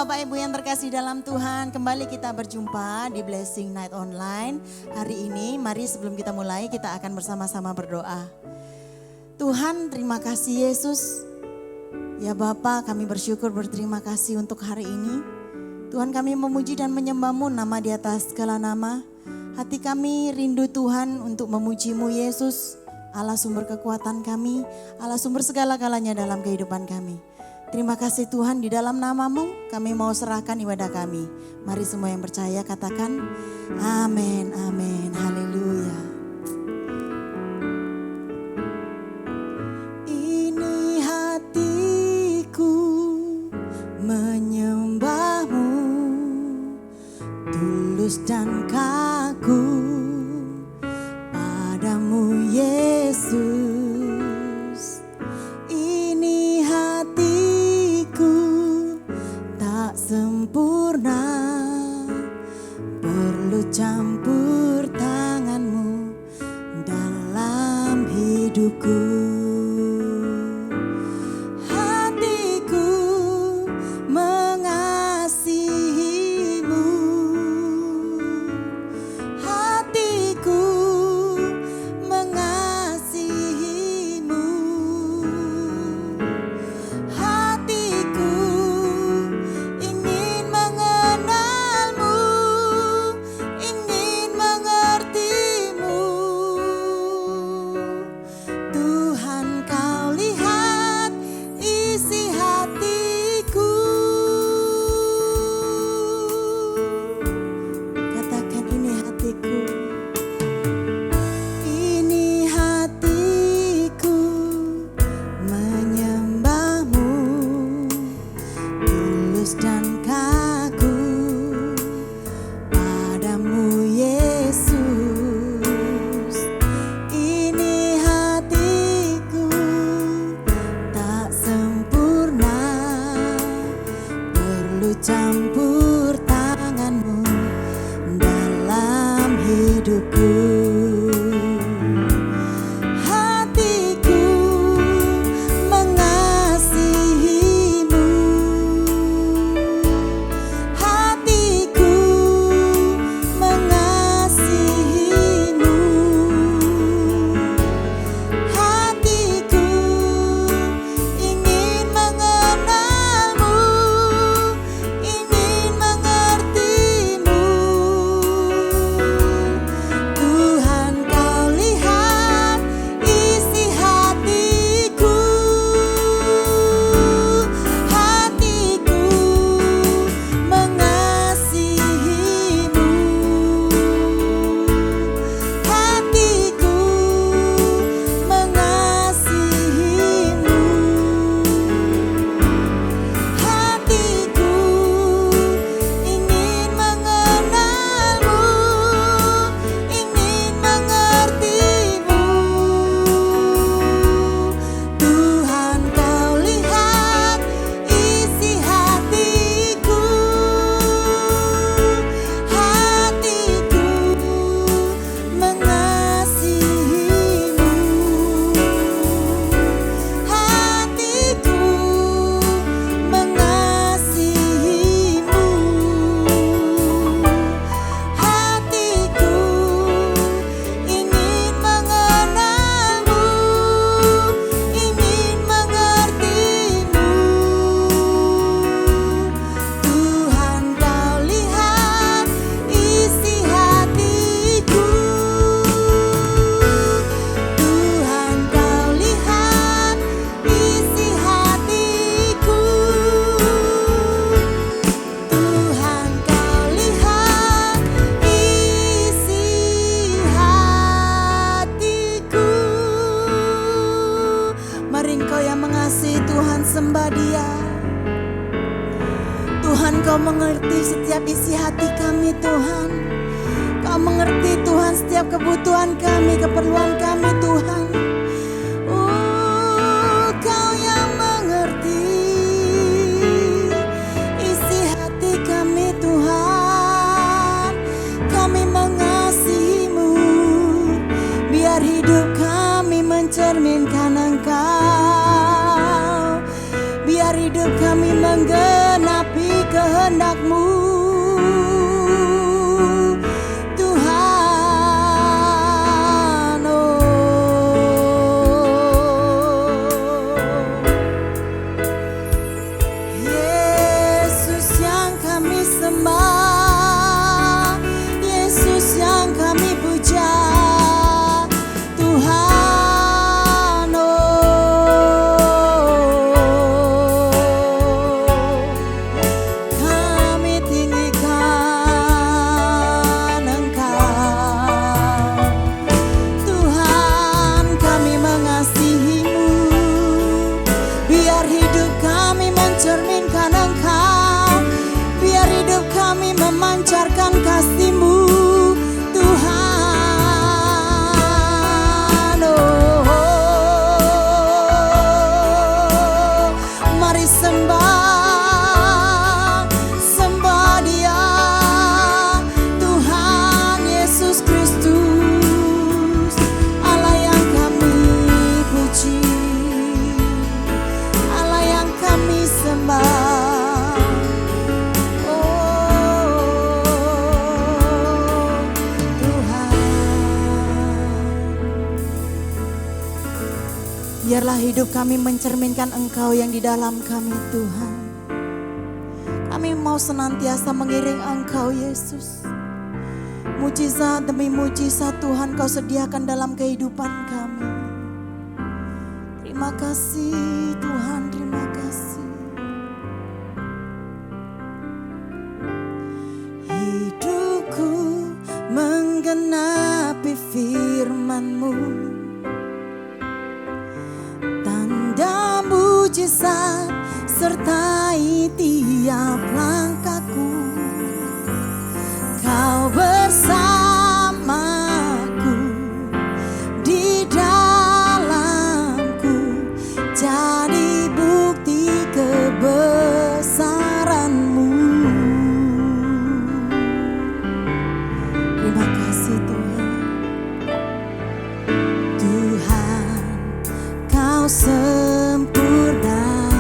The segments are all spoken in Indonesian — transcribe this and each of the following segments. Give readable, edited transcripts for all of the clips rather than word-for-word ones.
Bapak Ibu yang terkasih dalam Tuhan, kembali kita berjumpa di Blessing Night Online. Hari ini mari sebelum kita mulai kita akan bersama-sama berdoa. Tuhan, terima kasih Yesus. Ya Bapa, kami bersyukur berterima kasih untuk hari ini. Tuhan, kami memuji dan menyembah-Mu, nama di atas segala nama. Hati kami rindu Tuhan untuk memuji-Mu Yesus, Allah sumber kekuatan kami, Allah sumber segala-galanya dalam kehidupan kami. Terima kasih Tuhan, di dalam nama-Mu kami mau serahkan ibadah kami. Mari semua yang percaya katakan amin, amin, haleluya. Ini hatiku menyembah-Mu, tulus dan kagum padamu Yesus. Sempurna, perlu campur tangan-Mu dalam hidupku. Hatiku mengasihi-Mu, hatiku mengasihi-Mu, hatiku campur tangan-Mu dalam hidupku. Hatiku mengasihi-Mu, hatiku mengasihi-Mu, hatiku ingin mengenal-Mu, ingin mengerti-Mu. Tuhan, Kau lihat isi hatiku, hatiku mengasihi-Mu, hatiku mengasihi-Mu, hatiku ingin mengenal-Mu, ingin mengerti-Mu. Tuhan, Kau lihat isi hatiku, hatiku mengasihi-Mu, hatiku mengasihi-Mu, hatiku ingin mengenal-Mu, ingin mengerti-Mu. Tuhan, Kau lihat isi hatiku, Tuhan, Kau lihat isi hatiku, Tuhan, Kau lihat isi hatiku. Mari engkau yang mengasihi Tuhan, sembah Dia. Tuhan, Kau mengerti setiap isi hati kami Tuhan. Kau mengerti Tuhan setiap kebutuhan kami, keperluan kami Tuhan. Kau yang mengerti isi hati kami Tuhan. Kami mengasihi-Mu, biar hidup kami mencerminkan Engkau, biar hidup kami menggenapi kehendak-Mu, Tuhan. Yesus yang kami sembah, Yesus yang kami puja, Tuhan. Kami tinggikan Engkau, Tuhan. Kami mengasihi-Mu, biar hidup kami mencerminkan Engkau, biar hidup kami memancarkan kasih-Mu, Tuhan. Mari sembah, sembah Dia, Tuhan Yesus Kristus, Allah yang kami puji, Allah yang kami sembah. Tuhan, biarlah hidup kami mencerminkan Engkau yang di dalam kami, Tuhan. Kami mau senantiasa mengiring Engkau, Yesus. Mujizat demi mujizat Tuhan Kau sediakan dalam kehidupan kami. Terima kasih Tuhan, terima kasih. Hidupku menggenapi firman-Mu, tanda mujizat sertai tiap langkahku. Kau bersamaku, di dalamku, jadi bukti kebesaran-Mu. Terima kasih Tuhan. Tuhan, Kau sempurna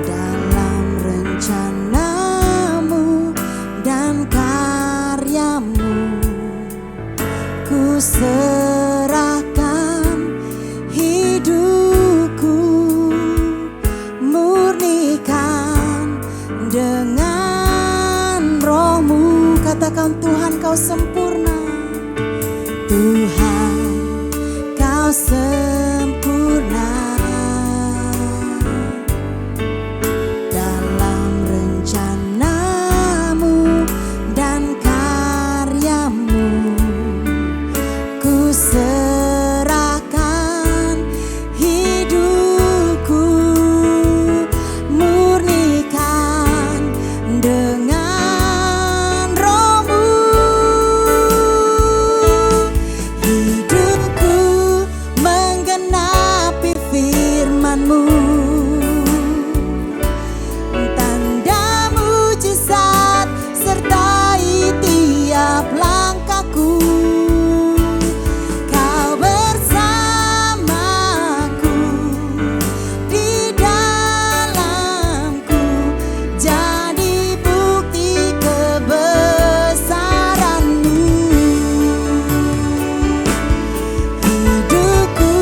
dalam rencana-Mu dan karya-Mu. Ku serahkan hidupku, murnikan dengan Roh-Mu. Katakan Tuhan, Kau sempurna. Tuhan, Kau sempurna dalam rencana-Mu dan karya-Mu. Ku serahkan hidupku, murnikan dengan Roh-Mu. Hidupku menggenapi firman-Mu, tanda mujizat sertai tiap langkahku. Kau bersamaku, di dalamku, jadi bukti kebesaran-Mu. Hidupku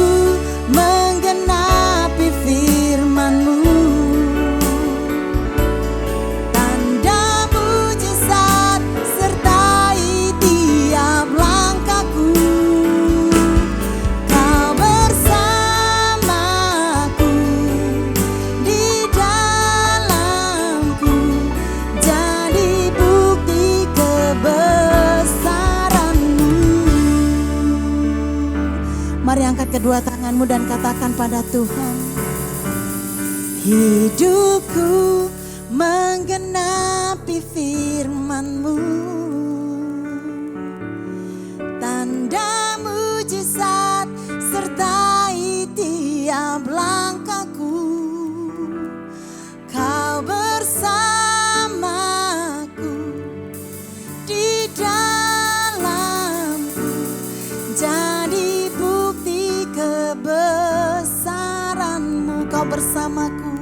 menggenapi firman-Mu, tanda mujizat sertai tiap langkahku. Kau bersamaku, di dalamku, jadi bukti kebesaran-Mu. Mari angkat kedua tanganmu dan katakan pada Tuhan, hidupku menggenapi firman-Mu, tanda mujizat sertai tiap langkahku. Kau bersamaku, di dalamku, jadi bukti kebesaran-Mu. Kau bersamaku,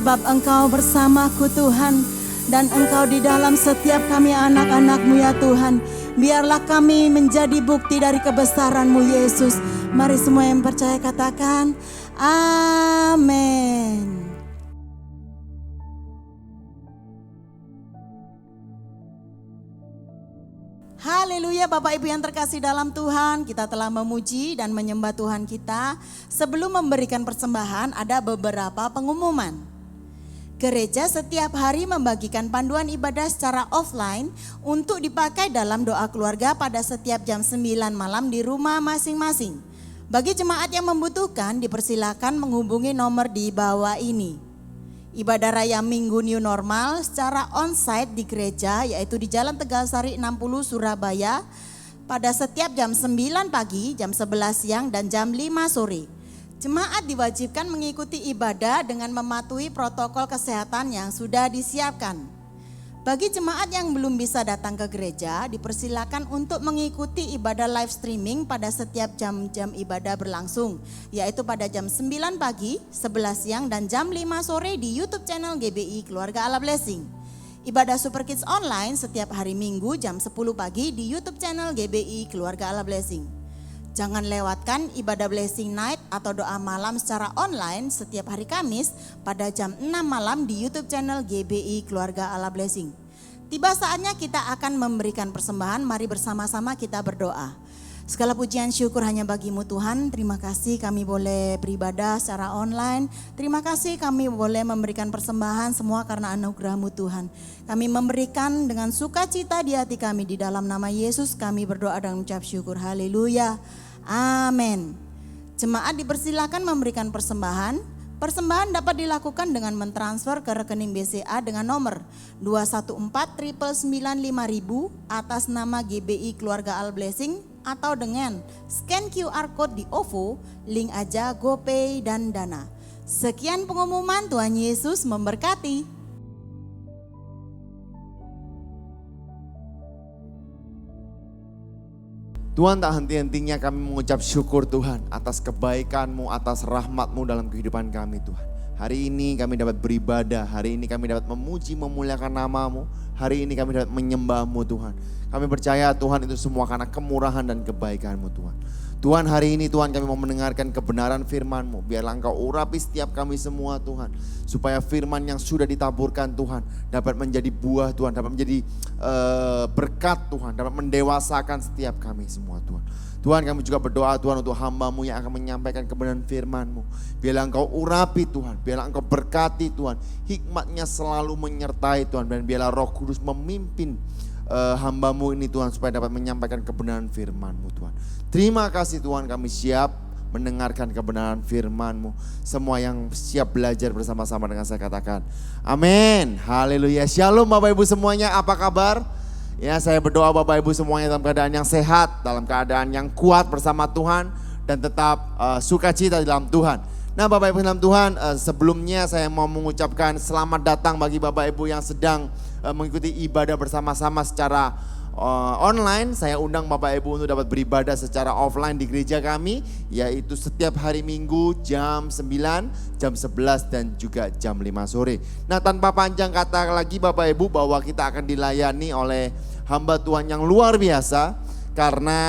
sebab Engkau bersamaku Tuhan, dan Engkau di dalam setiap kami anak-anak-Mu ya Tuhan. Biarlah kami menjadi bukti dari kebesaran-Mu Yesus. Mari semua yang percaya katakan, amin. Haleluya, Bapak Ibu yang terkasih dalam Tuhan, kita telah memuji dan menyembah Tuhan kita. Sebelum memberikan persembahan, ada beberapa pengumuman. Gereja setiap hari membagikan panduan ibadah secara offline untuk dipakai dalam doa keluarga pada setiap jam 9 malam di rumah masing-masing. Bagi jemaat yang membutuhkan, dipersilakan menghubungi nomor di bawah ini. Ibadah Raya Minggu New Normal secara onsite di gereja, yaitu di Jalan Tegalsari 60 Surabaya pada setiap jam 9 pagi, jam 11 siang dan jam 5 sore. Jemaat diwajibkan mengikuti ibadah dengan mematuhi protokol kesehatan yang sudah disiapkan. Bagi jemaat yang belum bisa datang ke gereja, dipersilakan untuk mengikuti ibadah live streaming pada setiap jam-jam ibadah berlangsung, yaitu pada jam 9 pagi, 11 siang, dan jam 5 sore di YouTube channel GBI Keluarga Allah Blessing. Ibadah Super Kids online setiap hari Minggu jam 10 pagi di YouTube channel GBI Keluarga Allah Blessing. Jangan lewatkan ibadah Blessing Night atau doa malam secara online setiap hari Kamis pada jam 6 malam di YouTube channel GBI Keluarga Allah Blessing. Tiba saatnya kita akan memberikan persembahan, mari bersama-sama kita berdoa. Segala pujian syukur hanya bagi-Mu Tuhan, terima kasih kami boleh beribadah secara online. Terima kasih kami boleh memberikan persembahan semua karena anugerah-Mu Tuhan. Kami memberikan dengan sukacita di hati kami, di dalam nama Yesus kami berdoa dan mengucap syukur, haleluya. Amin. Jemaat dipersilakan memberikan persembahan. Persembahan dapat dilakukan dengan mentransfer ke rekening BCA dengan nomor 214-999-5000 atas nama GBI Keluarga All Blessing, atau dengan scan QR Code di OVO, link aja GoPay dan Dana. Sekian pengumuman, Tuhan Yesus memberkati. Tuhan, tak henti-hentinya kami mengucap syukur Tuhan atas kebaikan-Mu, atas rahmat-Mu dalam kehidupan kami Tuhan. Hari ini kami dapat beribadah, hari ini kami dapat memuji, memuliakan nama-Mu, hari ini kami dapat menyembah-Mu Tuhan. Kami percaya Tuhan itu semua karena kemurahan dan kebaikan-Mu Tuhan. Tuhan, hari ini Tuhan kami mau mendengarkan kebenaran firman-Mu. Biarlah Engkau urapi setiap kami semua Tuhan. Supaya firman yang sudah ditaburkan Tuhan dapat menjadi buah Tuhan, dapat menjadi berkat Tuhan, dapat mendewasakan setiap kami semua Tuhan. Tuhan, kami juga berdoa Tuhan untuk hamba-Mu yang akan menyampaikan kebenaran firman-Mu. Biarlah Engkau urapi Tuhan, biarlah Engkau berkati Tuhan. Hikmat-Nya selalu menyertai Tuhan, dan biarlah Roh Kudus memimpin hamba-Mu ini Tuhan, supaya dapat menyampaikan kebenaran firman-Mu Tuhan. Terima kasih Tuhan, kami siap mendengarkan kebenaran firman-Mu. Semua yang siap belajar bersama-sama dengan saya katakan amin, haleluya. Shalom Bapak Ibu semuanya, apa kabar? Ya, saya berdoa Bapak Ibu semuanya dalam keadaan yang sehat, dalam keadaan yang kuat bersama Tuhan, dan tetap sukacita dalam Tuhan. Nah Bapak Ibu dalam Tuhan, sebelumnya saya mau mengucapkan selamat datang bagi Bapak Ibu yang sedang mengikuti ibadah bersama-sama secara online. Saya undang Bapak Ibu untuk dapat beribadah secara offline di gereja kami, yaitu setiap hari Minggu jam 9, jam 11 dan juga jam 5 sore. Nah, tanpa panjang kata lagi Bapak Ibu, bahwa kita akan dilayani oleh hamba Tuhan yang luar biasa, karena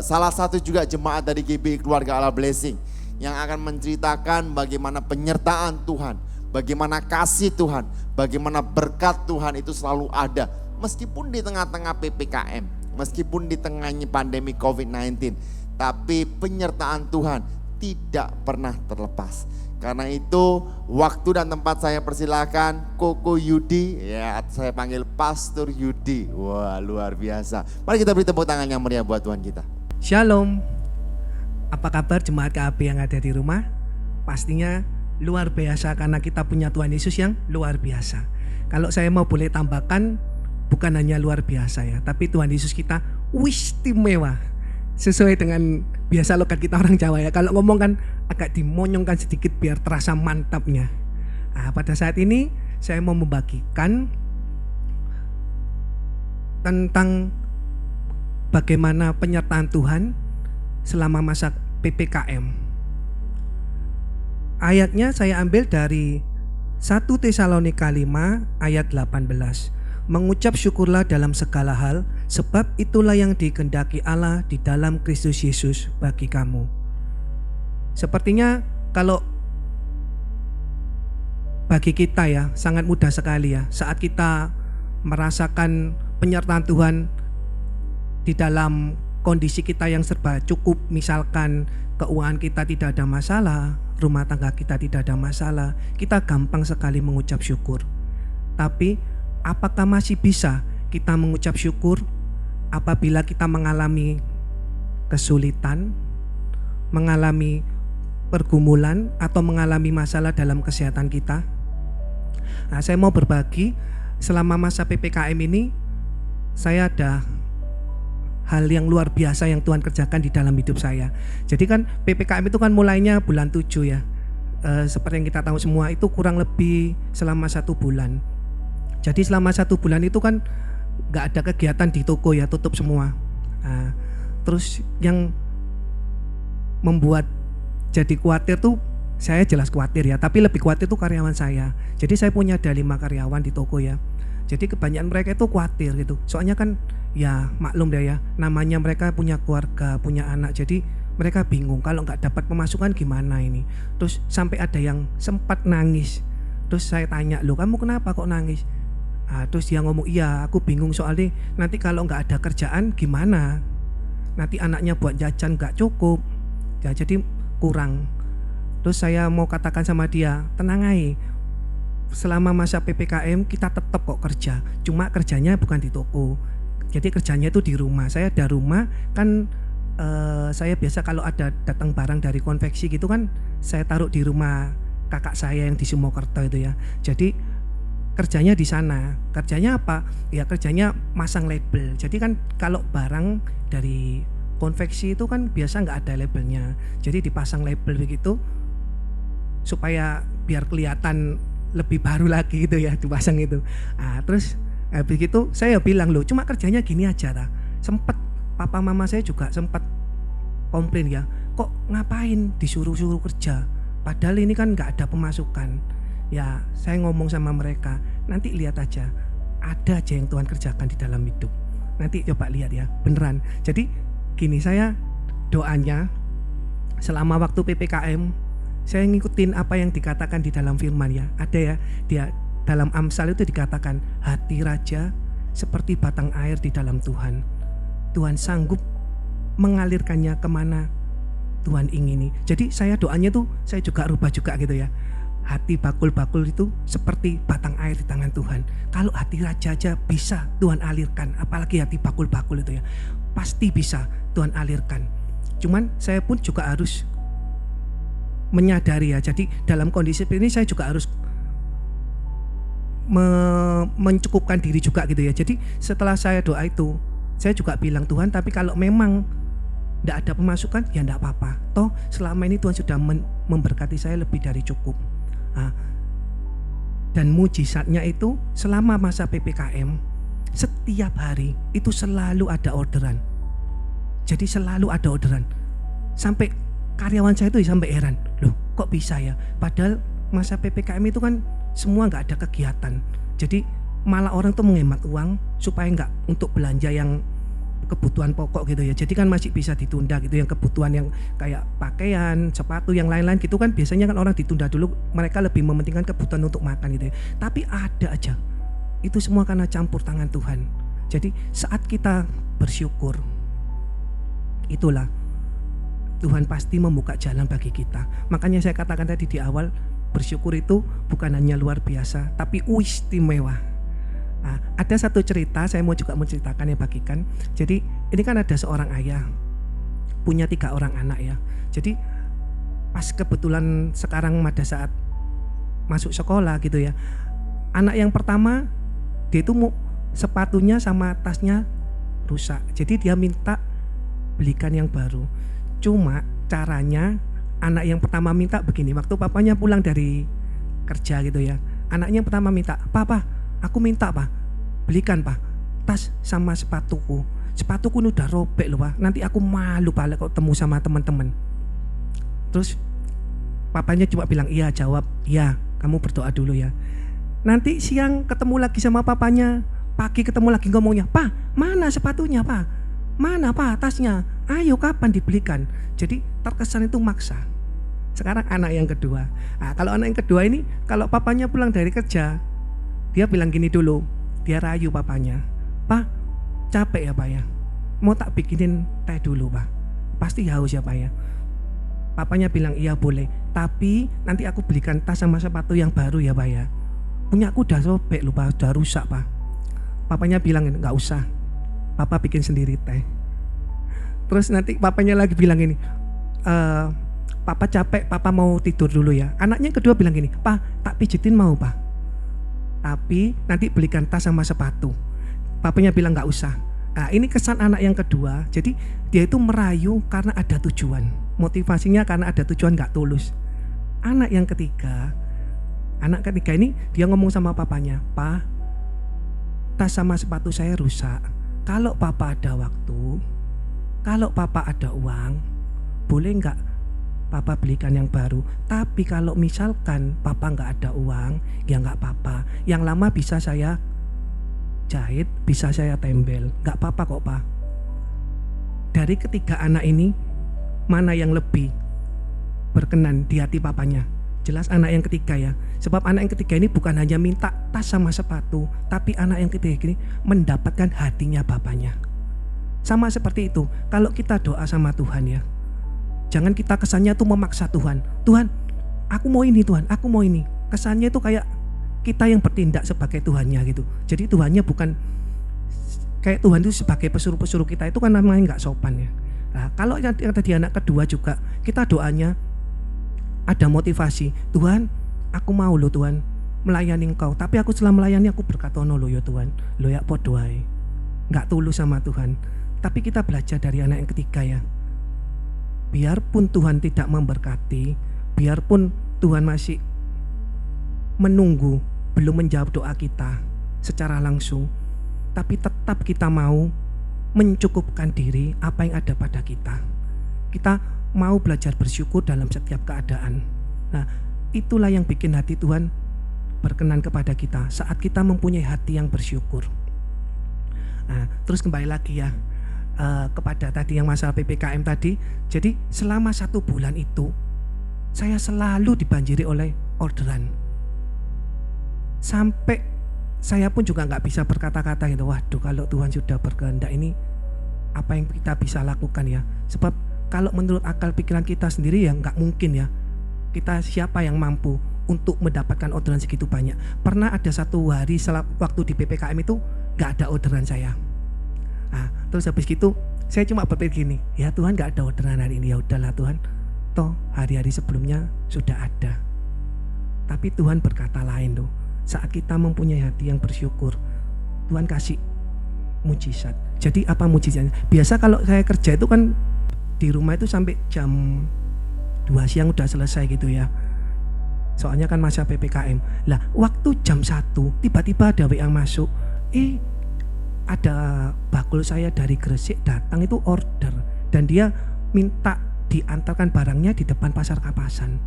salah satu juga jemaat dari GBI Keluarga Allah Blessing yang akan menceritakan bagaimana penyertaan Tuhan, bagaimana kasih Tuhan, bagaimana berkat Tuhan itu selalu ada. Meskipun di tengah-tengah PPKM, meskipun di tengahnya pandemi COVID-19, tapi penyertaan Tuhan tidak pernah terlepas. Karena itu waktu dan tempat saya persilakan Koko Yudi, ya saya panggil Pastor Yudi. Wah, luar biasa. Mari kita beri tepuk tangan yang meriah buat Tuhan kita. Shalom. Apa kabar jemaat KAB yang ada di rumah? Pastinya luar biasa, karena kita punya Tuhan Yesus yang luar biasa. Kalau saya mau boleh tambahkan, bukan hanya luar biasa ya, tapi Tuhan Yesus kita istimewa. Sesuai dengan biasa logat kita orang Jawa ya, kalau ngomong kan agak dimonyongkan sedikit biar terasa mantapnya. Nah, pada saat ini saya mau membagikan tentang bagaimana penyertaan Tuhan selama masa PPKM. Ayatnya saya ambil dari 1 Tesalonika 5 ayat 18. Mengucap syukurlah dalam segala hal, sebab itulah yang dikehendaki Allah di dalam Kristus Yesus bagi kamu. Sepertinya kalau bagi kita ya sangat mudah sekali ya saat kita merasakan penyertaan Tuhan di dalam kondisi kita yang serba cukup, misalkan keuangan kita tidak ada masalah, rumah tangga kita tidak ada masalah, kita gampang sekali mengucap syukur. Tapi apakah masih bisa kita mengucap syukur apabila kita mengalami kesulitan, mengalami pergumulan, atau mengalami masalah dalam kesehatan kita? Nah, saya mau berbagi selama masa PPKM ini saya ada hal yang luar biasa yang Tuhan kerjakan di dalam hidup saya. Jadi kan PPKM itu kan mulainya bulan 7 ya. Seperti yang kita tahu semua itu kurang lebih selama 1 bulan. Jadi selama 1 bulan itu kan gak ada kegiatan di toko ya, tutup semua. Nah, terus yang membuat jadi khawatir tuh, saya jelas khawatir ya, tapi lebih khawatir tuh karyawan saya. Jadi saya punya ada 5 karyawan di toko ya. Jadi kebanyakan mereka itu khawatir gitu. Soalnya kan ya maklum deh ya, namanya mereka punya keluarga, punya anak. Jadi mereka bingung kalau nggak dapat pemasukan gimana ini. Terus sampai ada yang sempat nangis. Terus saya tanya, "Loh, kamu kenapa kok nangis?" Terus dia ngomong, "Iya, aku bingung soalnya nanti kalau nggak ada kerjaan gimana? Nanti anaknya buat jajan nggak cukup. Ya jadi kurang." Terus saya mau katakan sama dia, "Tenang aja. Selama masa PPKM kita tetap kok kerja. Cuma kerjanya bukan di toko. Jadi kerjanya itu di rumah. Saya ada rumah kan, saya biasa kalau ada datang barang dari konveksi gitu kan, saya taruh di rumah kakak saya yang di Sumokerto itu ya. Jadi kerjanya di sana. Kerjanya apa? Ya kerjanya masang label. Jadi kan kalau barang dari konveksi itu kan biasa nggak ada labelnya. Jadi dipasang label begitu supaya biar kelihatan lebih baru lagi gitu ya, dipasang itu. Terus habis itu saya bilang, "Loh, cuma kerjanya gini aja ta." Sempet papa mama saya juga sempat komplain ya, "Kok ngapain disuruh-suruh kerja? Padahal ini kan nggak ada pemasukan." Ya saya ngomong sama mereka, "Nanti lihat aja, ada aja yang Tuhan kerjakan di dalam hidup. Nanti coba lihat ya, beneran." Jadi gini, saya doanya selama waktu PPKM saya ngikutin apa yang dikatakan di dalam firman ya. Ada ya, dia dalam Amsal itu dikatakan, hati raja seperti batang air di dalam Tuhan. Tuhan sanggup mengalirkannya kemana Tuhan ingini. Jadi saya doanya tuh saya juga rubah juga gitu ya. Hati bakul-bakul itu seperti batang air di tangan Tuhan. Kalau hati raja aja bisa Tuhan alirkan, apalagi hati bakul-bakul itu ya. Pasti bisa Tuhan alirkan. Cuman saya pun juga harus menyadari ya. Jadi dalam kondisi seperti ini saya juga harus mencukupkan diri juga gitu ya. Jadi setelah saya doa itu, saya juga bilang, "Tuhan, tapi kalau memang tidak ada pemasukan ya tidak apa-apa. Toh selama ini Tuhan sudah memberkati saya lebih dari cukup." Dan mujizatnya itu selama masa PPKM setiap hari itu selalu ada orderan. Jadi selalu ada orderan. Sampai karyawan saya itu sampai heran, "Loh, kok bisa ya? Padahal masa PPKM itu kan semua nggak ada kegiatan." Jadi malah orang tuh menghemat uang supaya nggak untuk belanja yang kebutuhan pokok gitu ya. Jadi kan masih bisa ditunda gitu, yang kebutuhan yang kayak pakaian, sepatu, yang lain-lain gitu kan biasanya kan orang ditunda dulu. Mereka lebih mementingkan kebutuhan untuk makan gitu ya. Tapi ada aja. Itu semua karena campur tangan Tuhan. Jadi saat kita bersyukur, itulah Tuhan pasti membuka jalan bagi kita. Makanya saya katakan tadi di awal, bersyukur itu bukan hanya luar biasa, tapi istimewa. Ada satu cerita saya mau juga menceritakan ya, bagikan. Jadi ini kan ada seorang ayah punya 3 orang anak ya. Jadi pas kebetulan sekarang pada saat masuk sekolah gitu ya, anak yang pertama dia itu sepatunya sama tasnya rusak. Jadi dia minta belikan yang baru. Cuma caranya anak yang pertama minta begini, waktu papanya pulang dari kerja gitu ya, anaknya yang pertama minta, "Papa, aku minta Pak, belikan Pak tas sama sepatuku. Sepatuku ini udah robek loh Pak, nanti aku malu Pak kalau ketemu sama teman-teman." Terus papanya cuma bilang, "Iya," jawab, "Iya, kamu berdoa dulu ya. Nanti siang ketemu lagi sama papanya, pagi ketemu lagi ngomongnya, "Pak, mana sepatunya, Pak? Mana, Pak, tasnya? Ayo kapan dibelikan?" Jadi terkesan itu maksa. Sekarang anak yang kedua. Nah, kalau anak yang kedua ini, kalau papanya pulang dari kerja, dia bilang gini dulu, dia rayu papanya, "Pak, capek ya Pak ya, mau tak bikinin teh dulu Pak, pasti haus ya Pak ya." Papanya bilang, "Iya boleh, tapi nanti aku belikan tas sama sepatu yang baru ya Pak ya. Punya aku udah sobek loh Pak, udah rusak Pak." Papanya bilang, "Nggak usah, Papa bikin sendiri teh." Terus nanti papanya lagi bilang gini, "Papa capek, Papa mau tidur dulu ya." Anaknya kedua bilang gini, "Pak, tak pijitin mau Pak, tapi nanti belikan tas sama sepatu." Papanya bilang nggak usah. Nah, ini kesan anak yang kedua. Jadi dia itu merayu karena ada tujuan. Motivasinya karena ada tujuan, nggak tulus. Anak yang ketiga, ini dia ngomong sama papanya, "Pak, tas sama sepatu saya rusak. Kalau Papa ada waktu, kalau Papa ada uang, boleh nggak Papa belikan yang baru? Tapi kalau misalkan Papa nggak ada uang, ya nggak apa-apa. Yang lama bisa saya jahit, bisa saya tempel, nggak apa-apa kok Pak." Dari ketiga anak ini, mana yang lebih berkenan di hati papanya? Jelas anak yang ketiga ya. Sebab anak yang ketiga ini bukan hanya minta tas sama sepatu, tapi anak yang ketiga ini mendapatkan hatinya bapaknya. Sama seperti itu, kalau kita doa sama Tuhan ya, jangan kita kesannya tuh memaksa Tuhan. "Tuhan, aku mau ini Tuhan, aku mau ini." Kesannya itu kayak kita yang bertindak sebagai Tuhannya gitu. Jadi Tuhannya bukan kayak Tuhan itu sebagai pesuruh-pesuruh kita, itu kan namanya nggak sopan ya. Nah, kalau yang tadi anak kedua juga, kita doanya ada motivasi. "Tuhan, aku mau loh Tuhan melayani Engkau, tapi aku setelah melayani aku berkatono loh ya Tuhan." Lo ya podo ae. Nggak tulus sama Tuhan. Tapi kita belajar dari anak yang ketiga ya. Biarpun Tuhan tidak memberkati, biarpun Tuhan masih menunggu, belum menjawab doa kita secara langsung, tapi tetap kita mau mencukupkan diri apa yang ada pada kita. Kita mau belajar bersyukur dalam setiap keadaan. Nah, itulah yang bikin hati Tuhan berkenan kepada kita saat kita mempunyai hati yang bersyukur. Nah, terus kembali lagi ya kepada tadi yang masalah PPKM tadi. Jadi selama 1 bulan itu saya selalu dibanjiri oleh orderan. Sampai saya pun juga nggak bisa berkata-kata gitu. Waduh, kalau Tuhan sudah berkehendak, ini apa yang kita bisa lakukan ya? Sebab kalau menurut akal pikiran kita sendiri ya nggak mungkin ya. Kita siapa yang mampu untuk mendapatkan orderan segitu banyak? Pernah ada 1 hari waktu di PPKM itu nggak ada orderan saya. Nah, terus habis gitu saya cuma berpikir gini, ya Tuhan nggak ada orderan hari ini, ya udahlah Tuhan, toh hari-hari sebelumnya sudah ada. Tapi Tuhan berkata lain loh. Saat kita mempunyai hati yang bersyukur, Tuhan kasih mujizat. Jadi apa mujizatnya? Biasa kalau saya kerja itu kan di rumah itu sampai jam 2 siang udah selesai gitu ya. Soalnya kan masa PPKM. Lah, waktu jam 1 tiba-tiba ada WA masuk. Ada bakul saya dari Gresik datang itu order, dan dia minta diantarkan barangnya di depan pasar Kapasan.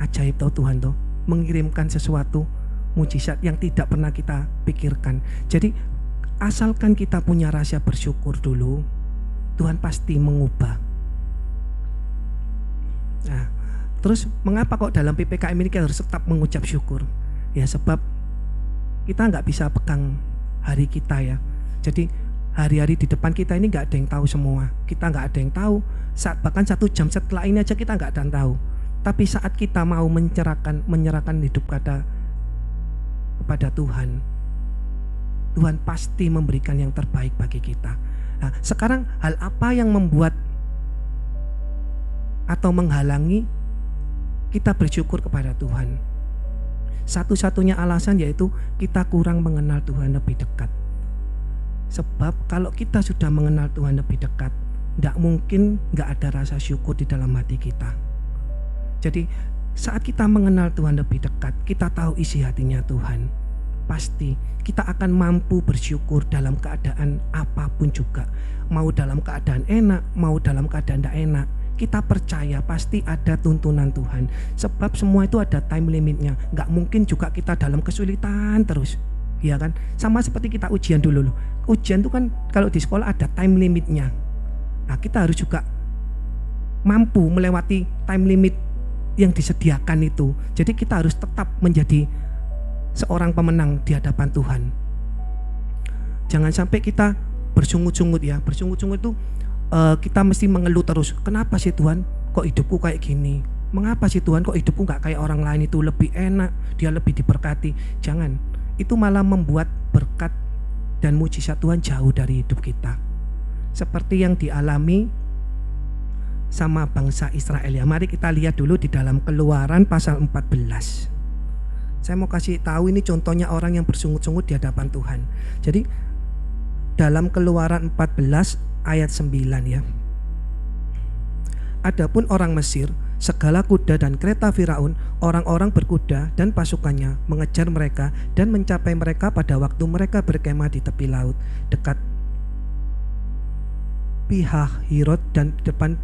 Ajaib tau Tuhan tuh, mengirimkan sesuatu mujizat yang tidak pernah kita pikirkan. Jadi asalkan kita punya rasa bersyukur dulu, Tuhan pasti mengubah. Nah, terus mengapa kok dalam PPKM ini kita harus tetap mengucap syukur? Ya sebab kita nggak bisa pegang hari kita ya. Jadi hari-hari di depan kita ini nggak ada yang tahu semua. Kita nggak ada yang tahu. Bahkan 1 jam setelah ini aja kita nggak ada yang tahu. Tapi saat kita mau menyerahkan hidup kepada Tuhan, Tuhan pasti memberikan yang terbaik bagi kita. Nah, sekarang hal apa yang membuat atau menghalangi kita bersyukur kepada Tuhan? Satu-satunya alasan yaitu kita kurang mengenal Tuhan lebih dekat. Sebab kalau kita sudah mengenal Tuhan lebih dekat, tidak mungkin nggak ada rasa syukur di dalam hati kita. Jadi saat kita mengenal Tuhan lebih dekat, kita tahu isi hatinya Tuhan. pasti kita akan mampu bersyukur dalam keadaan apapun juga. Mau dalam keadaan enak, mau dalam keadaan tidak enak. Kita percaya pasti ada tuntunan Tuhan. Sebab semua itu ada time limitnya. Gak mungkin juga kita dalam kesulitan terus. Ya kan? Sama seperti kita ujian dulu loh. Ujian itu kan kalau di sekolah ada time limitnya. Nah, kita harus juga mampu melewati time limit yang disediakan itu. Jadi kita harus tetap menjadi seorang pemenang di hadapan Tuhan. Jangan sampai kita bersungut-sungut ya. Bersungut-sungut itu kita mesti mengeluh terus. Kenapa sih Tuhan kok hidupku kayak gini? Mengapa sih Tuhan kok hidupku gak kayak orang lain itu lebih enak, dia lebih diberkati? Jangan. Itu malah membuat berkat dan mujizat Tuhan jauh dari hidup kita. Seperti yang dialami sama bangsa Israel ya. Mari kita lihat dulu di dalam Keluaran pasal 14. Saya mau kasih tahu ini contohnya orang yang bersungut-sungut di hadapan Tuhan. Jadi dalam Keluaran 14 ayat 9 ya. Adapun orang Mesir, segala kuda dan kereta Firaun, orang-orang berkuda dan pasukannya mengejar mereka dan mencapai mereka pada waktu mereka berkemah di tepi laut dekat Pihahirot dan depan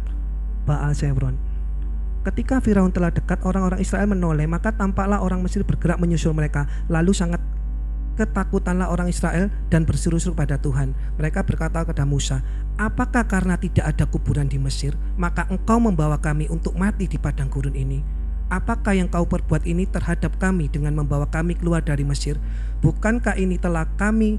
Baal Zefron. Ketika Firaun telah dekat, orang-orang Israel menoleh, maka tampaklah orang Mesir bergerak menyusul mereka. Lalu sangat ketakutanlah orang Israel dan berseru-seru pada Tuhan. Mereka berkata kepada Musa, apakah karena tidak ada kuburan di Mesir, maka engkau membawa kami untuk mati di padang gurun ini? Apakah yang kau perbuat ini terhadap kami dengan membawa kami keluar dari Mesir? Bukankah ini telah kami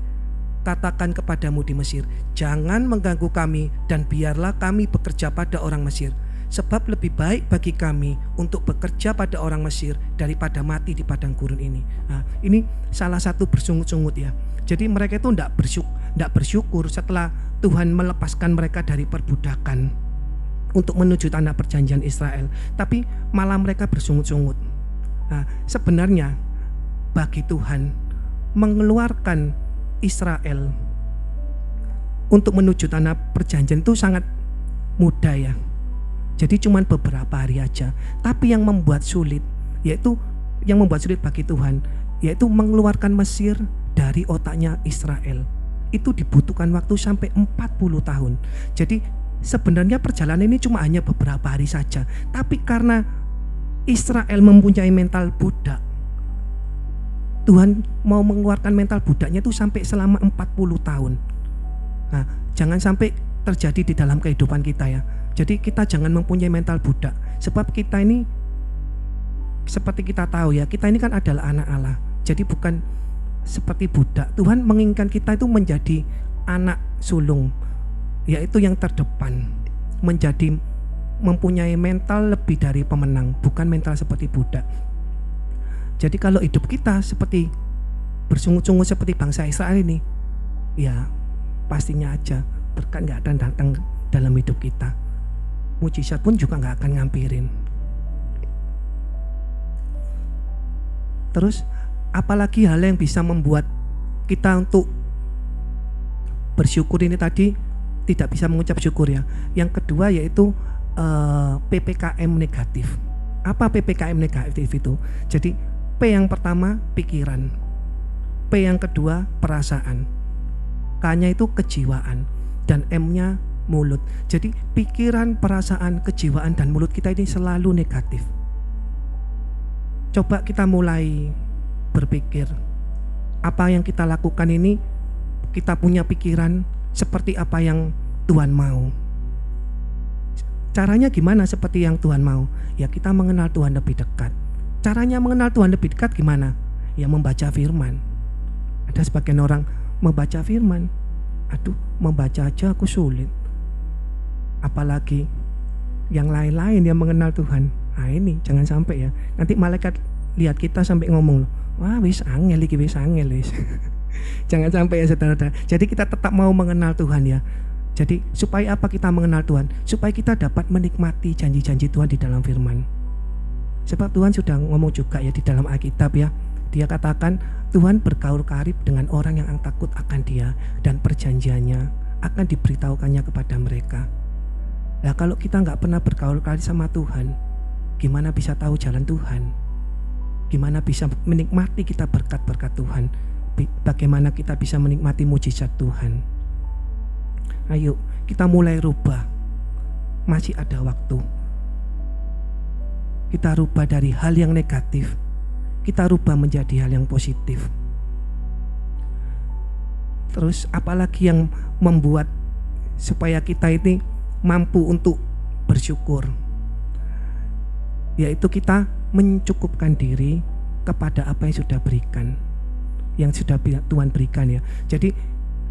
katakan kepadamu di Mesir, jangan mengganggu kami dan biarlah kami bekerja pada orang Mesir. Sebab lebih baik bagi kami untuk bekerja pada orang Mesir daripada mati di padang gurun ini. Nah, ini salah satu bersungut-sungut ya. Jadi mereka itu tidak bersyukur setelah Tuhan melepaskan mereka dari perbudakan untuk menuju tanah perjanjian Israel. Tapi malah mereka bersungut-sungut. Nah, sebenarnya bagi Tuhan mengeluarkan Israel untuk menuju tanah perjanjian itu sangat mudah ya. Jadi cuma beberapa hari aja. Tapi yang membuat sulit bagi Tuhan yaitu mengeluarkan Mesir dari otaknya Israel. Itu dibutuhkan waktu sampai 40 tahun. Jadi sebenarnya perjalanan ini cuma hanya beberapa hari saja. Tapi karena Israel mempunyai mental budak, Tuhan mau mengeluarkan mental budaknya itu sampai selama 40 tahun. Nah, jangan sampai terjadi di dalam kehidupan kita ya. Jadi kita jangan mempunyai mental budak. Sebab kita ini seperti kita tahu ya, kita ini kan adalah anak Allah. Jadi bukan seperti budak. Tuhan menginginkan kita itu menjadi anak sulung, yaitu yang terdepan, menjadi mempunyai mental lebih dari pemenang, bukan mental seperti budak. Jadi kalau hidup kita seperti bersungut-sungut seperti bangsa Israel ini, ya pastinya aja berkat gak akan datang dalam hidup kita. Mujizat pun juga gak akan ngampirin. Terus apalagi hal yang bisa membuat kita untuk bersyukur ini tadi tidak bisa mengucap syukur ya. Yang kedua yaitu PPKM negatif. Apa PPKM negatif itu? Jadi P yang pertama pikiran, P yang kedua perasaan, K-nya itu kejiwaan, dan M-nya mulut. Jadi pikiran, perasaan, kejiwaan dan mulut kita ini selalu negatif. Coba kita mulai berpikir, apa yang kita lakukan ini kita punya pikiran seperti apa yang Tuhan mau. Caranya gimana seperti yang Tuhan mau? Ya kita mengenal Tuhan lebih dekat. Caranya mengenal Tuhan lebih dekat gimana? Ya membaca firman. Ada sebagian orang membaca firman, aduh membaca aja aku sulit, apalagi yang lain-lain yang mengenal Tuhan. Nah ini jangan sampai ya, nanti malaikat lihat kita sampai ngomong, wah wis angel iki, wis angel wis. Jangan sampai ya saudara-saudara. Jadi kita tetap mau mengenal Tuhan ya. Jadi supaya apa kita mengenal Tuhan? Supaya kita dapat menikmati janji-janji Tuhan di dalam firman. Sebab Tuhan sudah ngomong juga ya di dalam Alkitab ya. Dia katakan Tuhan bergaul karib dengan orang yang takut akan Dia, dan perjanjiannya akan diberitahukannya kepada mereka. Nah kalau kita gak pernah bergaul karib sama Tuhan, gimana bisa tahu jalan Tuhan? Gimana bisa menikmati kita berkat-berkat Tuhan? bagaimana kita bisa menikmati mujizat Tuhan. Ayo kita mulai rubah, masih ada waktu. Kita rubah dari hal yang negatif, kita rubah menjadi hal yang positif. Terus apalagi yang membuat supaya kita ini mampu untuk bersyukur, yaitu kita mencukupkan diri kepada apa yang sudah berikan, yang sudah Tuhan berikan ya. Jadi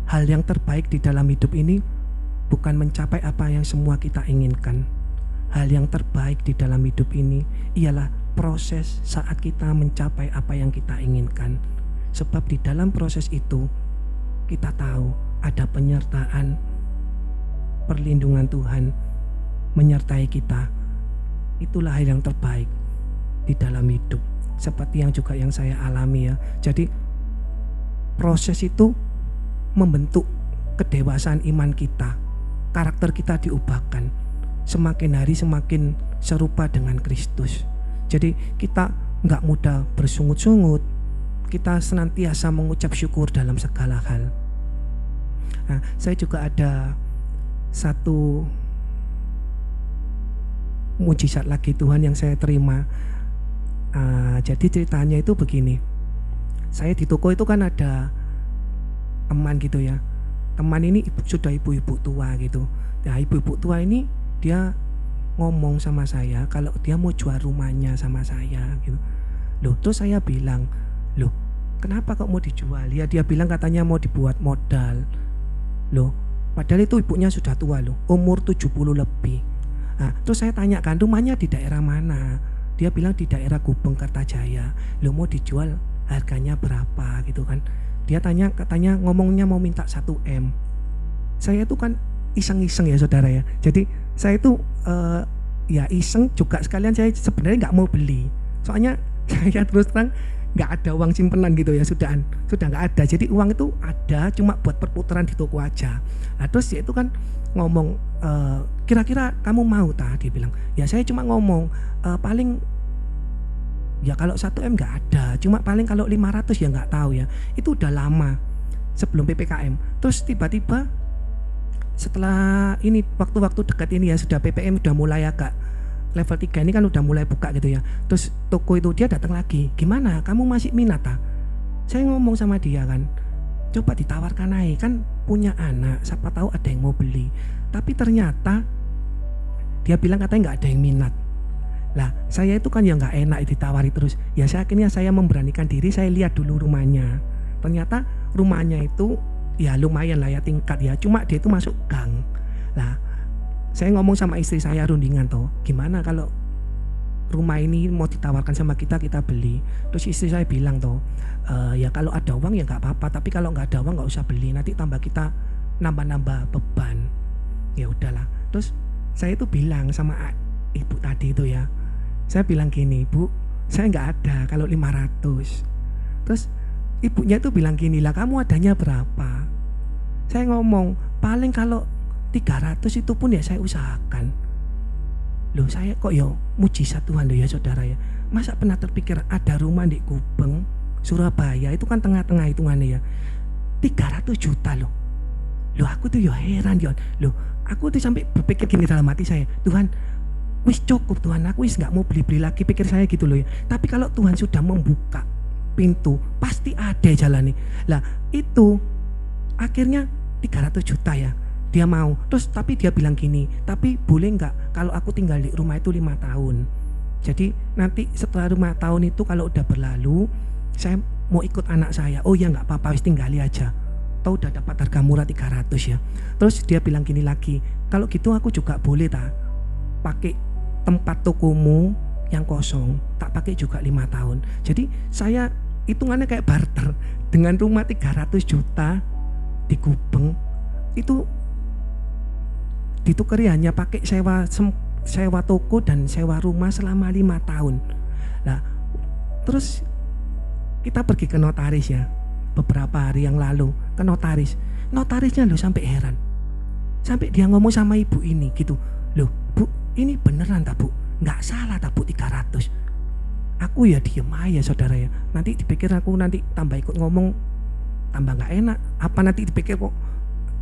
hal yang terbaik di dalam hidup ini bukan mencapai apa yang semua kita inginkan. Hal yang terbaik di dalam hidup ini ialah proses saat kita mencapai apa yang kita inginkan. Sebab di dalam proses itu kita tahu ada penyertaan, perlindungan Tuhan menyertai kita. Itulah hal yang terbaik di dalam hidup, seperti yang juga yang saya alami ya. Jadi proses itu membentuk kedewasaan iman kita, karakter kita diubahkan, semakin hari semakin serupa dengan Kristus. Jadi kita nggak mudah bersungut-sungut, kita senantiasa mengucap syukur dalam segala hal. Nah, saya juga ada satu mujizat lagi Tuhan yang saya terima. Jadi ceritanya itu begini. Saya di toko itu kan ada teman gitu ya. Teman ini sudah ibu-ibu tua gitu. Nah, ibu-ibu tua ini dia ngomong sama saya kalau dia mau jual rumahnya sama saya gitu. Loh, terus saya bilang, "Loh, kenapa kok mau dijual?" Ya dia bilang katanya mau dibuat modal. Loh, padahal itu ibunya sudah tua loh, umur 70 lebih. Nah, terus saya tanyakan rumahnya di daerah mana? Dia bilang di daerah Gubeng Kertajaya. Loh, mau dijual harganya berapa gitu kan? Dia tanya, katanya ngomongnya mau minta 1M. Saya itu kan iseng-iseng ya saudara ya. Jadi saya itu ya iseng juga sekalian, saya sebenarnya nggak mau beli. Soalnya saya terus terang nggak ada uang simpenan gitu ya, sudah nggak ada. Jadi uang itu ada cuma buat perputaran di toko aja. Nah, terus dia itu kan ngomong, kira-kira kamu mau tak? Dia bilang, ya saya cuma ngomong paling ya kalau 1M nggak ada, cuma paling kalau 500 ya nggak tahu ya. Itu udah lama sebelum PPKM. Terus tiba-tiba setelah ini waktu-waktu dekat ini ya, sudah PPM udah mulai agak level 3 ini kan udah mulai buka gitu ya. Terus toko itu dia datang lagi, gimana kamu masih minat tak? Saya ngomong sama dia kan, coba ditawarkan aja, kan punya anak, siapa tahu ada yang mau beli. Tapi ternyata dia bilang katanya nggak ada yang minat. Lah saya itu kan ya nggak enak ditawari terus. Ya akhirnya saya memberanikan diri, saya lihat dulu rumahnya. Ternyata rumahnya itu ya lumayan lah ya, tingkat ya, cuma dia itu masuk gang. Lah saya ngomong sama istri saya rundingan toh, gimana kalau rumah ini mau ditawarkan sama kita beli. Terus istri saya bilang toh, ya kalau ada uang ya nggak apa-apa, tapi kalau nggak ada uang nggak usah beli, nanti tambah kita nambah-nambah beban. Ya udahlah. Terus saya itu bilang sama ibu tadi itu ya, saya bilang gini, Bu, saya nggak ada kalau 500. Terus ibunya itu bilang gini, lah kamu adanya berapa? Saya ngomong paling kalau 300 itu pun ya saya usahakan. Loh, saya kok ya mujizat Tuhan loh ya saudara ya. Masa pernah terpikir ada rumah di Gubeng, Surabaya, itu kan tengah-tengah hitungannya ya, 300 juta loh. Loh aku tuh ya heran ya. Loh aku tuh sampai berpikir gini dalam hati saya, Tuhan wis cukup Tuhan, aku wis gak mau beli-beli lagi, pikir saya gitu loh ya. Tapi kalau Tuhan sudah membuka pintu, pasti ada jalan nih. Lah itu akhirnya 300 juta ya dia mau. Terus tapi dia bilang gini, tapi boleh nggak kalau aku tinggal di rumah itu 5 tahun. Jadi nanti setelah 5 tahun itu kalau udah berlalu, saya mau ikut anak saya. Oh ya nggak apa-apa, wis tinggali aja. Tahu udah dapat harga murah 300 ya. Terus dia bilang gini lagi, kalau gitu aku juga boleh tak pakai tempat tokomu yang kosong, tak pakai juga 5 tahun. Jadi saya hitungannya kayak barter, dengan rumah 300 juta di Gubeng itu ditukari hanya pakai sewa toko dan sewa rumah selama 5 tahun. Nah, terus kita pergi ke notaris ya, beberapa hari yang lalu ke notaris. Notarisnya loh sampai heran, sampai dia ngomong sama ibu ini gitu, loh Bu, ini beneran tak Bu? Nggak salah tak Bu 300? Aku ya diem aja saudara ya, nanti dipikir aku nanti tambah ikut ngomong tambah nggak enak. Apa nanti dipikir kok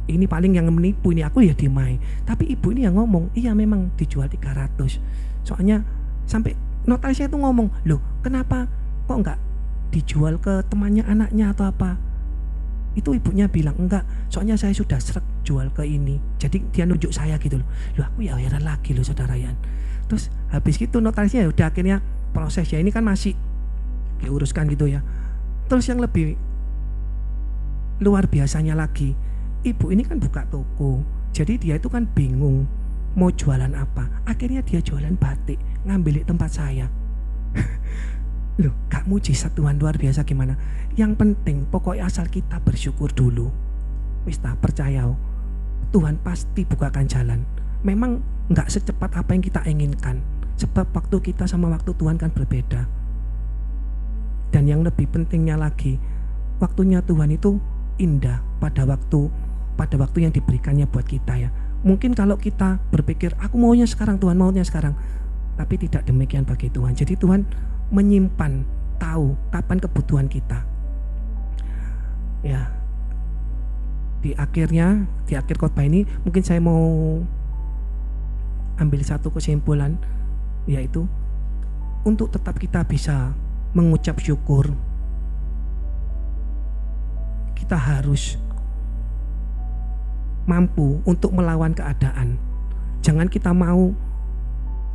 ini paling yang menipu, ini aku ya dimai. Tapi ibu ini yang ngomong, iya memang dijual 300. Soalnya sampai notarisnya itu ngomong, loh kenapa kok nggak dijual ke temannya anaknya atau apa? Itu ibunya bilang, enggak, soalnya saya sudah srek jual ke ini. Jadi dia nunjuk saya gitu loh. Loh aku ya heran lagi loh saudara Yan. Terus habis gitu notarisnya ya udah akhirnya prosesnya ini kan masih diuruskan gitu ya. Terus yang lebih luar biasanya lagi, ibu ini kan buka toko. Jadi dia itu kan bingung mau jualan apa. Akhirnya dia jualan batik, ngambil di tempat saya. Loh, gak mujizat Tuhan luar biasa gimana? Yang penting pokoknya asal kita bersyukur dulu. Wis tak percaya, Tuhan pasti bukakan jalan. Memang gak secepat apa yang kita inginkan. Sebab waktu kita sama waktu Tuhan kan berbeda. Dan yang lebih pentingnya lagi, waktunya Tuhan itu indah pada waktu yang diberikannya buat kita ya. Mungkin kalau kita berpikir aku maunya sekarang, Tuhan maunya sekarang, tapi tidak demikian bagi Tuhan. Jadi Tuhan menyimpan, tahu kapan kebutuhan kita. Ya, di akhir khotbah ini mungkin saya mau ambil satu kesimpulan, yaitu untuk tetap kita bisa mengucap syukur, kita harus mampu untuk melawan keadaan. Jangan kita mau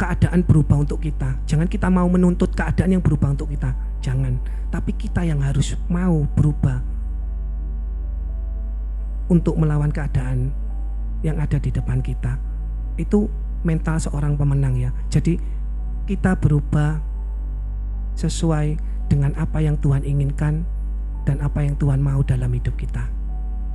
keadaan berubah untuk kita. Jangan kita mau menuntut keadaan yang berubah untuk kita. Jangan. Tapi kita yang harus mau berubah untuk melawan keadaan yang ada di depan kita. Itu mental seorang pemenang ya. Jadi kita berubah sesuai dengan apa yang Tuhan inginkan dan apa yang Tuhan mau dalam hidup kita.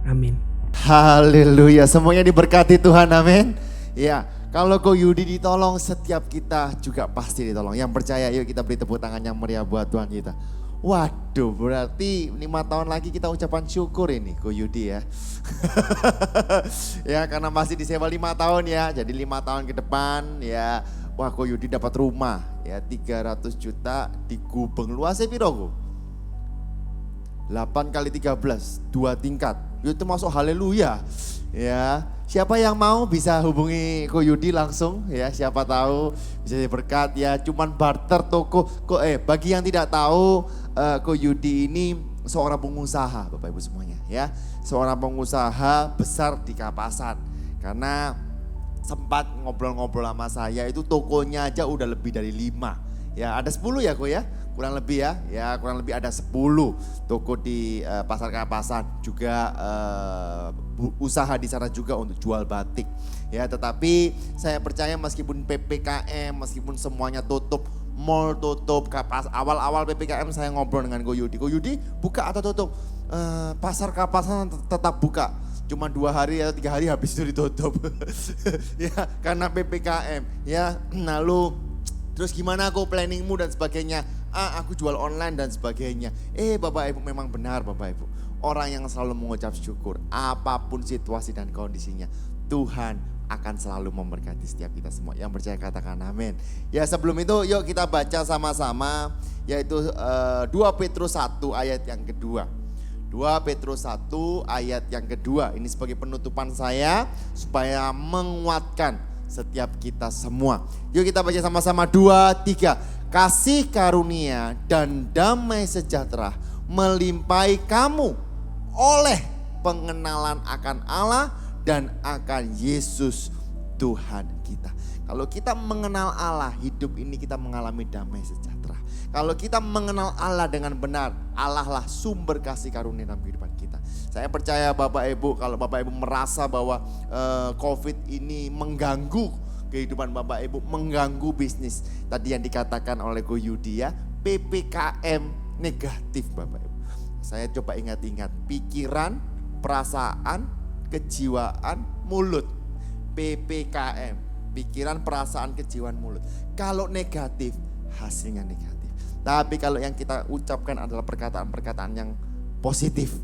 Amin. Haleluya, semuanya diberkati Tuhan, amin. Ya, kalau Ko Yudi ditolong, setiap kita juga pasti ditolong. Yang percaya, yuk kita beri tepuk tangan yang meriah buat Tuhan kita. Waduh, berarti 5 tahun lagi kita ucapan syukur ini Ko Yudi ya. Ya, karena masih disewa 5 tahun ya, jadi 5 tahun ke depan ya. Wah, Ko Yudi dapat rumah ya 300 juta di Gubeng. Luasnya piro Ko? 8 kali 13, 2 tingkat. Itu masuk haleluya. Ya, siapa yang mau bisa hubungi Ko Yudi langsung ya, siapa tahu bisa berkat ya. Cuman barter toko. Bagi yang tidak tahu, Ko Yudi ini seorang pengusaha Bapak Ibu semuanya ya. Seorang pengusaha besar di Kapasan. Karena sempat ngobrol-ngobrol sama saya, itu tokonya aja udah lebih dari 5. Ya, ada 10 ya Ko ya? Kurang lebih ya kurang lebih ada 10 toko di Pasar Kapasan, juga usaha di sana juga untuk jual batik. Ya, tetapi saya percaya meskipun PPKM, meskipun semuanya tutup, mall tutup, awal-awal PPKM saya ngobrol dengan Ko Yudi buka atau tutup? Pasar Kapasan tetap buka. Cuma 2 hari atau 3 hari habis itu ditutup. Ya, karena PPKM ya. Lalu terus gimana Ko planningmu dan sebagainya? Aku jual online dan sebagainya. Bapak Ibu, memang benar Bapak Ibu. Orang yang selalu mengucap syukur apapun situasi dan kondisinya, Tuhan akan selalu memberkati setiap kita semua. Yang percaya katakan amin. Ya, sebelum itu yuk kita baca sama-sama, yaitu 2 Petrus 1 ayat yang kedua. 2 Petrus 1 ayat yang kedua. Ini sebagai penutupan saya supaya menguatkan setiap kita semua. Yuk kita baca sama-sama 2, 3. Kasih karunia dan damai sejahtera melimpahi kamu oleh pengenalan akan Allah dan akan Yesus Tuhan kita. Kalau kita mengenal Allah, hidup ini kita mengalami damai sejahtera. Kalau kita mengenal Allah dengan benar, Allah lah sumber kasih karunia dalam kehidupan kita. Saya percaya Bapak Ibu, kalau Bapak Ibu merasa bahwa COVID ini mengganggu kehidupan Bapak Ibu, mengganggu bisnis. Tadi yang dikatakan oleh Ko Yudi ya, PPKM negatif Bapak Ibu. Saya coba ingat-ingat, pikiran, perasaan, kejiwaan, mulut. PPKM, pikiran, perasaan, kejiwaan, mulut. Kalau negatif, hasilnya negatif. Tapi kalau yang kita ucapkan adalah perkataan-perkataan yang positif,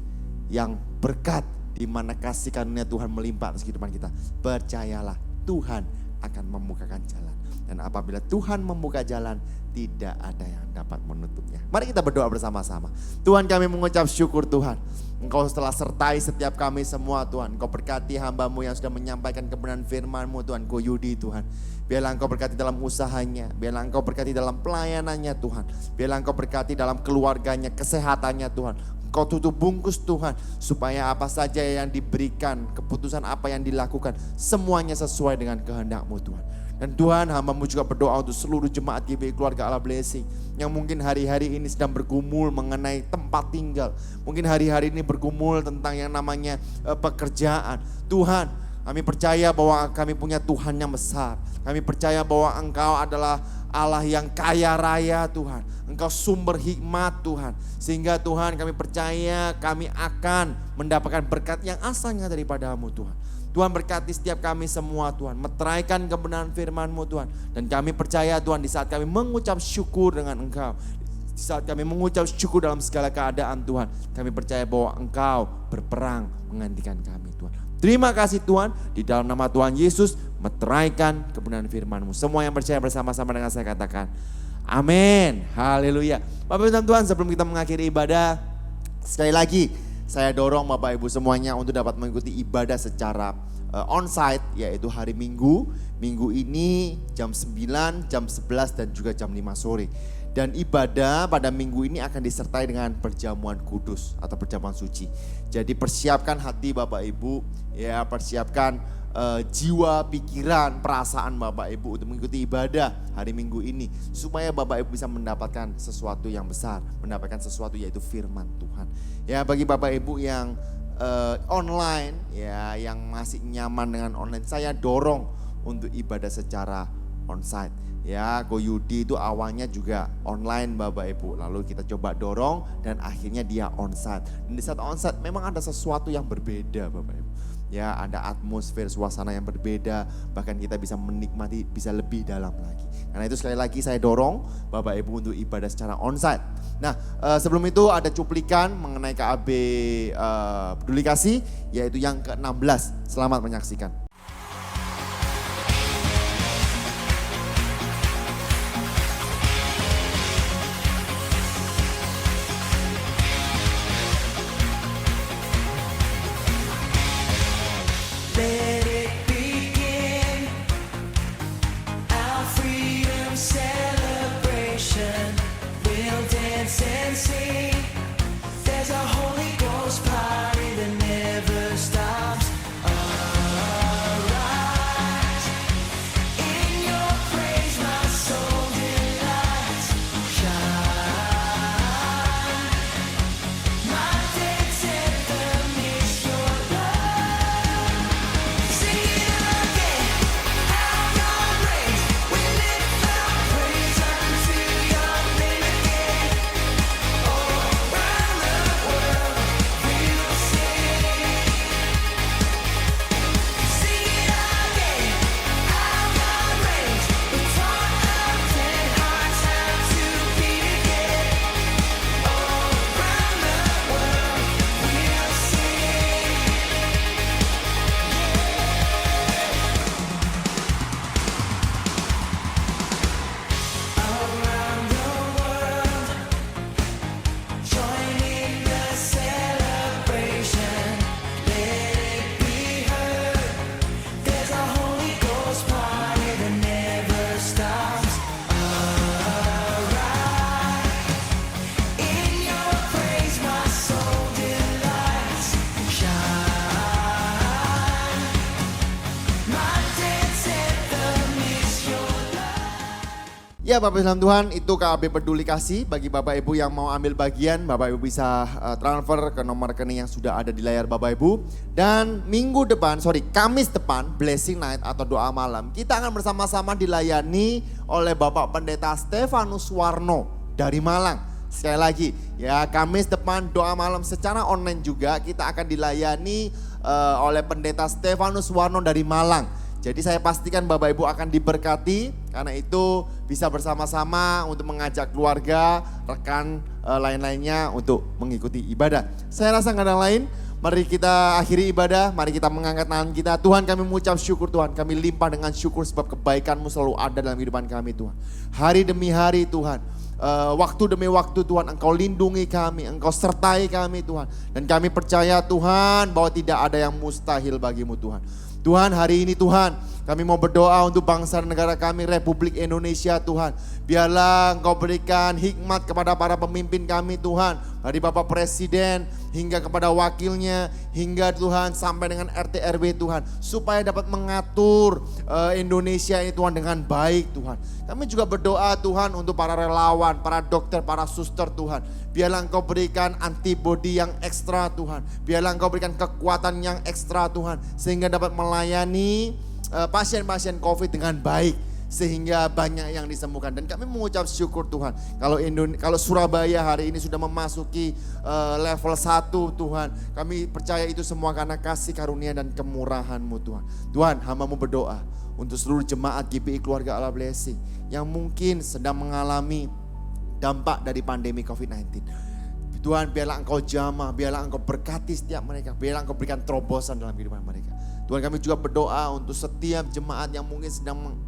yang berkat, di mana kasih karunia Tuhan melimpah atas kehidupan kita. Percayalah, Tuhan akan membukakan jalan. Dan apabila Tuhan membuka jalan, tidak ada yang dapat menutupnya. Mari kita berdoa bersama-sama. Tuhan, kami mengucap syukur Tuhan. Engkau telah sertai setiap kami semua Tuhan. Engkau berkati hamba-Mu yang sudah menyampaikan kebenaran firman-Mu Tuhan, Ko Yudi Tuhan. Biarlah Engkau berkati dalam usahanya, biarlah Engkau berkati dalam pelayanannya Tuhan. Biarlah Engkau berkati dalam keluarganya, kesehatannya Tuhan. Engkau tutup bungkus Tuhan, supaya apa saja yang diberikan, keputusan apa yang dilakukan, semuanya sesuai dengan kehendak-Mu Tuhan. Dan Tuhan, hamba-Mu juga berdoa untuk seluruh jemaat GBI Keluarga Allah Blessing yang mungkin hari-hari ini sedang bergumul mengenai tempat tinggal. Mungkin hari-hari ini bergumul tentang yang namanya pekerjaan. Tuhan, kami percaya bahwa kami punya Tuhan yang besar. Kami percaya bahwa Engkau adalah Allah yang kaya raya Tuhan. Engkau sumber hikmat Tuhan. Sehingga Tuhan, kami percaya kami akan mendapatkan berkat yang asalnya daripada-Mu Tuhan. Tuhan, berkati setiap kami semua Tuhan. Meteraikan kebenaran firman-Mu Tuhan. Dan kami percaya Tuhan, di saat kami mengucap syukur dengan Engkau, di saat kami mengucap syukur dalam segala keadaan Tuhan, kami percaya bahwa Engkau berperang menggantikan kami Tuhan. Terima kasih Tuhan, di dalam nama Tuhan Yesus, meteraikan kebenaran firman-Mu. Semua yang percaya bersama-sama dengan saya katakan, amin. Haleluya. Bapak Ibu Tuhan, sebelum kita mengakhiri ibadah, sekali lagi saya dorong Bapak Ibu semuanya untuk dapat mengikuti ibadah secara onsite, yaitu hari Minggu. Minggu ini jam 9, jam 11 dan juga jam 5 sore. Dan ibadah pada minggu ini akan disertai dengan perjamuan kudus atau perjamuan suci. Jadi persiapkan hati Bapak Ibu, ya, persiapkan jiwa, pikiran, perasaan Bapak Ibu untuk mengikuti ibadah hari Minggu ini. Supaya Bapak Ibu bisa mendapatkan sesuatu yang besar, mendapatkan sesuatu yaitu firman Tuhan. Ya, bagi Bapak Ibu yang online, ya, yang masih nyaman dengan online, saya dorong untuk ibadah secara onsite. Ya, Ko Yudi itu awalnya juga online Bapak Ibu. Lalu kita coba dorong dan akhirnya dia onsite. Dan di saat onsite memang ada sesuatu yang berbeda Bapak Ibu. Ya, ada atmosfer, suasana yang berbeda. Bahkan kita bisa menikmati, bisa lebih dalam lagi. Karena itu sekali lagi saya dorong Bapak Ibu untuk ibadah secara onsite. Nah, sebelum itu ada cuplikan mengenai KAB Peduli Kasih, yaitu yang ke-16. Selamat menyaksikan. Let it begin, our freedom celebration. We'll dance and sing. There's a Holy Ghost party that never stops. Arise, in your praise my soul delights. Shine, my dance anthem is your love. Sing it again, our God reigns. We lift our praise unto your name again. All around the world we'll sing. Sing it again, our God reigns. The taught of 10 hearts have to beat again. All around the world we'll sing. Around the world, join in the celebration. Let it be heard. There's a Holy Ghost party that never stops. Arise, in your praise my soul delights. Shine, my dance anthem is your love. Ya Bapak dalam Tuhan, itu KAB Peduli Kasih. Bagi Bapak Ibu yang mau ambil bagian, Bapak Ibu bisa transfer ke nomor rekening yang sudah ada di layar Bapak Ibu. Dan Kamis depan, Blessing Night atau doa malam, kita akan bersama-sama dilayani oleh Bapak Pendeta Stefanus Warno dari Malang. Sekali lagi, ya, Kamis depan doa malam secara online juga kita akan dilayani oleh Pendeta Stefanus Warno dari Malang. Jadi saya pastikan Bapak Ibu akan diberkati, karena itu bisa bersama-sama untuk mengajak keluarga, rekan lain-lainnya untuk mengikuti ibadah. Saya rasa nggak ada yang lain, Mari kita akhiri ibadah, mari kita mengangkat tangan kita. Tuhan, kami mengucap syukur Tuhan, kami limpah dengan syukur sebab kebaikan-Mu selalu ada dalam kehidupan kami Tuhan. Hari demi hari Tuhan, waktu demi waktu Tuhan, Engkau lindungi kami, Engkau sertai kami Tuhan. Dan kami percaya Tuhan bahwa tidak ada yang mustahil bagi-Mu Tuhan. Tuhan, hari ini Tuhan, kami mau berdoa untuk bangsa dan negara kami, Republik Indonesia Tuhan. Biarlah Engkau berikan hikmat kepada para pemimpin kami Tuhan. Dari Bapak Presiden hingga kepada wakilnya, hingga Tuhan sampai dengan RT RW Tuhan. Supaya dapat mengatur Indonesia ini Tuhan dengan baik Tuhan. Kami juga berdoa Tuhan untuk para relawan, para dokter, para suster Tuhan. Biarlah Engkau berikan antibodi yang ekstra Tuhan. Biarlah Engkau berikan kekuatan yang ekstra Tuhan. Sehingga dapat melayani pasien-pasien COVID dengan baik. Sehingga banyak yang disembuhkan. Dan kami mengucap syukur Tuhan. Kalau Surabaya hari ini sudah memasuki level 1 Tuhan. Kami percaya itu semua karena kasih karunia dan kemurahan-Mu Tuhan. Tuhan, hamba-Mu berdoa untuk seluruh jemaat GPI Keluarga Allah Blessing yang mungkin sedang mengalami dampak dari pandemi COVID-19. Tuhan, biarlah Engkau jamah, biarlah Engkau berkati setiap mereka, biarlah Engkau berikan terobosan dalam kehidupan mereka. Tuhan, kami juga berdoa untuk setiap jemaat yang mungkin sedang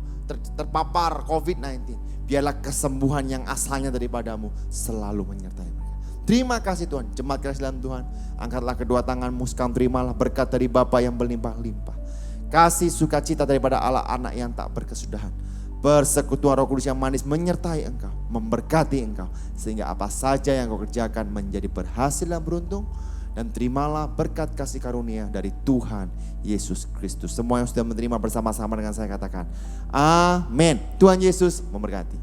terpapar COVID-19. Biarlah kesembuhan yang asalnya daripada-Mu selalu menyertai mereka. Terima kasih Tuhan, jemaat kasih dalam Tuhan. Angkatlah kedua tanganmu, sekarang terimalah berkat dari Bapa yang berlimpah-limpah. Kasih sukacita daripada Allah anak yang tak berkesudahan. Persekutuan Roh Kudus yang manis menyertai engkau, memberkati engkau. Sehingga apa saja yang kau kerjakan menjadi berhasil dan beruntung. Dan terimalah berkat kasih karunia dari Tuhan Yesus Kristus. Semua yang sudah menerima bersama-sama dengan saya katakan amin. Tuhan Yesus memberkati.